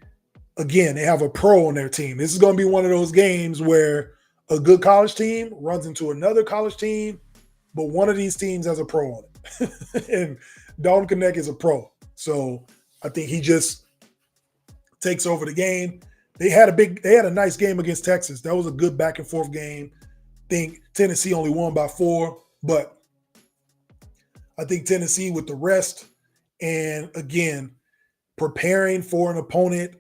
again, they have a pro on their team. This is going to be one of those games where a good college team runs into another college team, but one of these teams has a pro on it. And Dalton Connect is a pro. So I think he just takes over the game. They had a nice game against Texas. That was a good back and forth game. I think Tennessee only won by 4, but I think Tennessee with the rest and, again, preparing for an opponent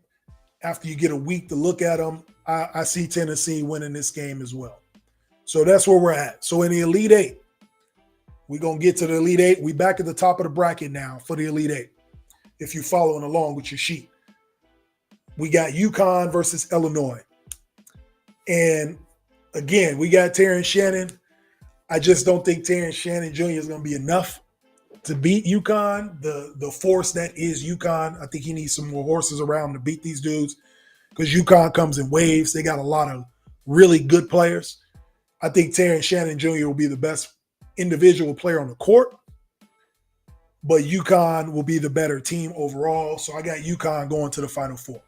after you get a week to look at them, I see Tennessee winning this game as well. So that's where we're at. So in the Elite Eight, we're going to get to the Elite Eight. We back at the top of the bracket now for the Elite Eight, if you're following along with your sheet. We got UConn versus Illinois. And, again, we got Terrence Shannon. I just don't think Terrence Shannon Jr. is going to be enough to beat UConn, the force that is UConn. I think he needs some more horses around to beat these dudes because UConn comes in waves. They got a lot of really good players. I think Terrence Shannon Jr. will be the best individual player on the court, but UConn will be the better team overall. So I got UConn going to the Final Four.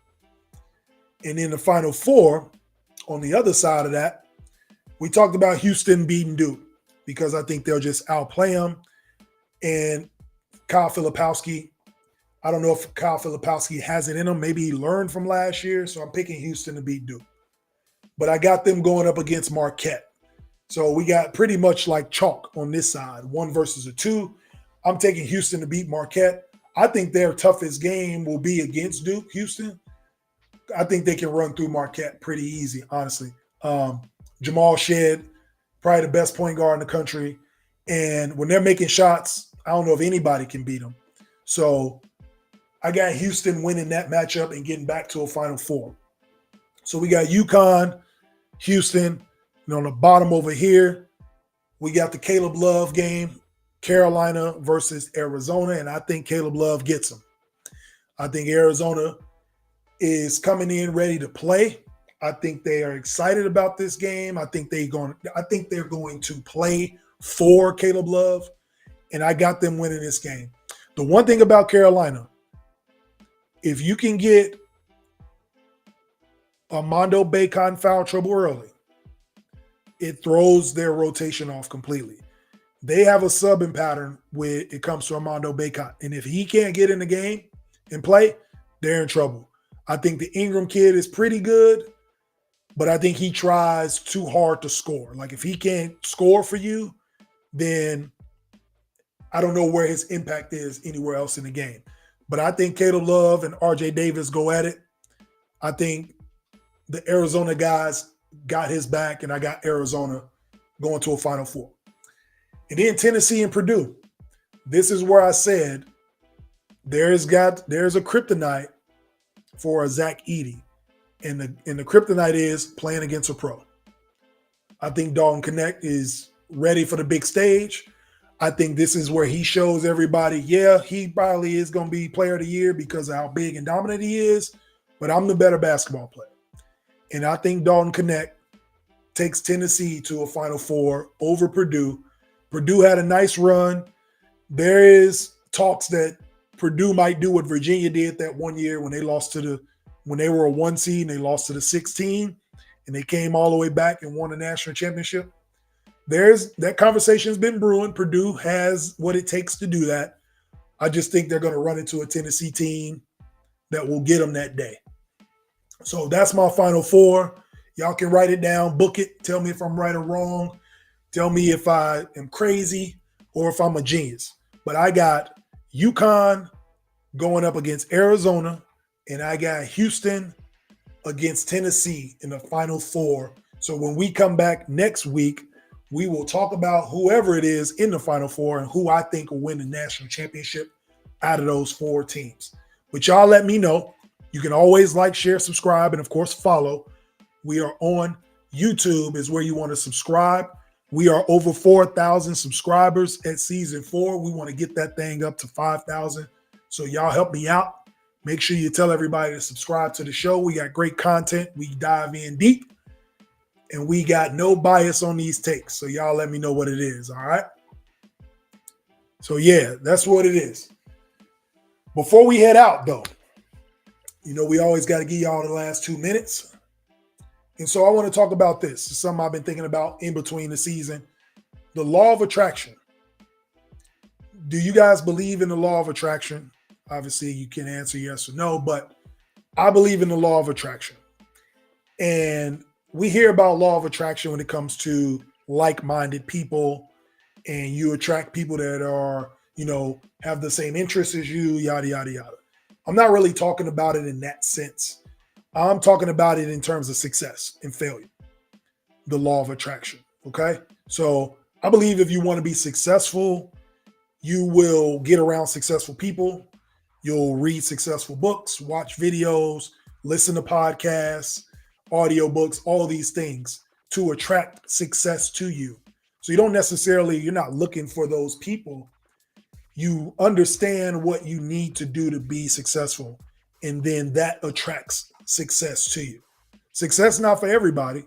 And in the Final Four, on the other side of that, we talked about Houston beating Duke because I think they'll just outplay them. And Kyle Filipowski, I don't know if Kyle Filipowski has it in him. Maybe he learned from last year, so I'm picking Houston to beat Duke. But I got them going up against Marquette. So we got pretty much like chalk on this side, 1 versus a 2. I'm taking Houston to beat Marquette. I think their toughest game will be against Duke, Houston. I think they can run through Marquette pretty easy, honestly. Jamal Shead, probably the best point guard in the country. And when they're making shots, I don't know if anybody can beat them. So I got Houston winning that matchup and getting back to a Final Four. So we got UConn, Houston, and on the bottom over here, we got the Caleb Love game, Carolina versus Arizona, and I think Caleb Love gets them. I think Arizona is coming in ready to play. I think they are excited about this game. I think they're going to play for Caleb Love, and I got them winning this game. The one thing about Carolina, if you can get Armando Bacon foul trouble early, it throws their rotation off completely. They have a subbing pattern when it comes to Armando Bacon, and if he can't get in the game and play, they're in trouble. I think the Ingram kid is pretty good. but I think he tries too hard to score. Like if he can't score for you, then I don't know where his impact is anywhere else in the game. But I think Caleb Love and RJ Davis go at it. I think the Arizona guys got his back, and I got Arizona going to a Final Four. And then Tennessee and Purdue. This is where I said there's a kryptonite for a Zach Edey. And the kryptonite is playing against a pro. I think Dalton Knecht is ready for the big stage. I think this is where he shows everybody, yeah, he probably is going to be player of the year because of how big and dominant he is, but I'm the better basketball player. And I think Dalton Knecht takes Tennessee to a Final Four over Purdue. Purdue had a nice run. There is talks that Purdue might do what Virginia did that one year when they were a 1 seed and they lost to the 16, and they came all the way back and won a national championship. That conversation's been brewing. Purdue has what it takes to do that. I just think they're going to run into a Tennessee team that will get them that day. So that's my Final Four. Y'all can write it down, book it, tell me if I'm right or wrong. Tell me if I am crazy or if I'm a genius. But I got UConn going up against Arizona, and I got Houston against Tennessee in the Final Four. So when we come back next week, we will talk about whoever it is in the Final Four and who I think will win the national championship out of those 4 teams. But y'all let me know. You can always like, share, subscribe, and of course follow. We are on YouTube is where you want to subscribe. We are over 4,000 subscribers at season 4. We want to get that thing up to 5,000. So y'all help me out. Make sure you tell everybody to subscribe to the show. We got great content. We dive in deep. And we got no bias on these takes. So y'all let me know what it is, all right? So yeah, that's what it is. Before we head out, though, we always got to give y'all the last 2 minutes. And so I want to talk about this. It's something I've been thinking about in between the season. The law of attraction. Do you guys believe in the law of attraction? Obviously, you can answer yes or no, but I believe in the law of attraction. And we hear about law of attraction when it comes to like-minded people, and you attract people that are, have the same interests as you, yada, yada, yada. I'm not really talking about it in that sense. I'm talking about it in terms of success and failure, the law of attraction, okay? So I believe if you want to be successful, you will get around successful people. You'll read successful books, watch videos, listen to podcasts, audiobooks, all these things to attract success to you. So you're not looking for those people. You understand what you need to do to be successful, and then that attracts success to you. Success not for everybody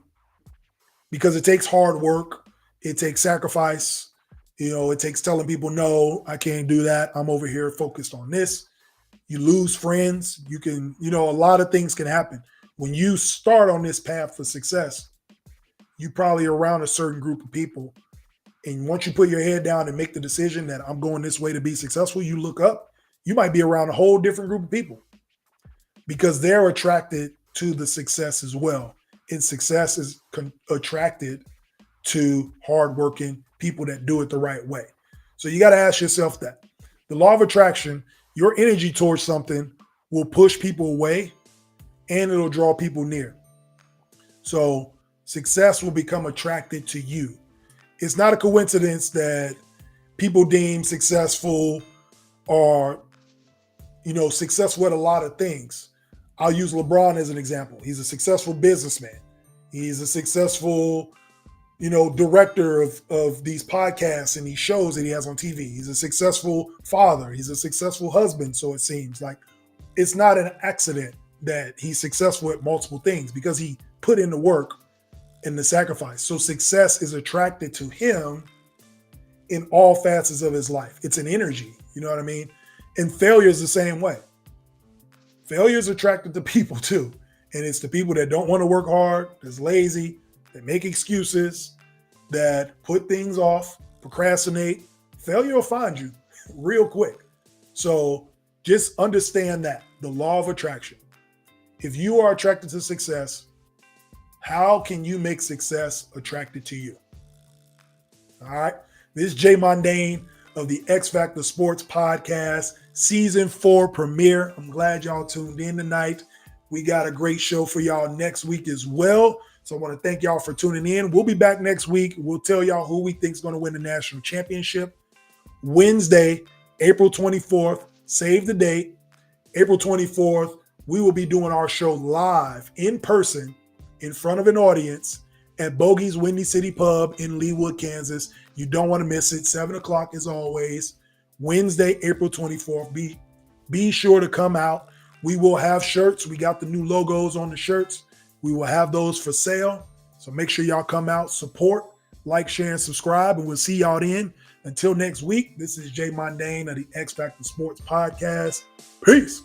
because it takes hard work. It takes sacrifice. It takes telling people, no, I can't do that. I'm over here focused on this. You lose friends. You can, a lot of things can happen. When you start on this path for success, you probably are around a certain group of people. And once you put your head down and make the decision that I'm going this way to be successful, you look up, you might be around a whole different group of people because they're attracted to the success as well. And success is attracted to hardworking people that do it the right way. So you got to ask yourself that. The law of attraction, your energy towards something will push people away and it'll draw people near. So success will become attracted to you. It's not a coincidence that people deem successful or, successful at a lot of things. I'll use LeBron as an example. He's a successful businessman. He's a successful, director of these podcasts and these shows that he has on TV. He's a successful father. He's a successful husband. So it seems like it's not an accident that he's successful at multiple things because he put in the work and the sacrifice. So success is attracted to him in all facets of his life. It's an energy, you know what I mean? And failure is the same way. Failure is attracted to people too. And it's the people that don't want to work hard, that's lazy, that make excuses, that put things off, procrastinate. Failure will find you real quick. So just understand that, the law of attraction. If you are attracted to success, How can you make success attracted to you? All right. This is Jay Mondane of the X Factor Sports Podcast, Season 4 premiere. I'm glad y'all tuned in tonight. We got a great show for y'all next week as well. So I want to thank y'all for tuning in. We'll be back next week. We'll tell y'all who we think is going to win the national championship. Wednesday, April 24th. Save the date. April 24th, we will be doing our show live in person in front of an audience at Bogey's Windy City Pub in Leawood, Kansas. You don't want to miss it. 7 o'clock as always. Wednesday, April 24th. Be sure to come out. We will have shirts. We got the new logos on the shirts. We will have those for sale. So make sure y'all come out, support, like, share, and subscribe, and we'll see y'all then. Until next week, this is Jay Mondane of the X Factor Sports Podcast. Peace.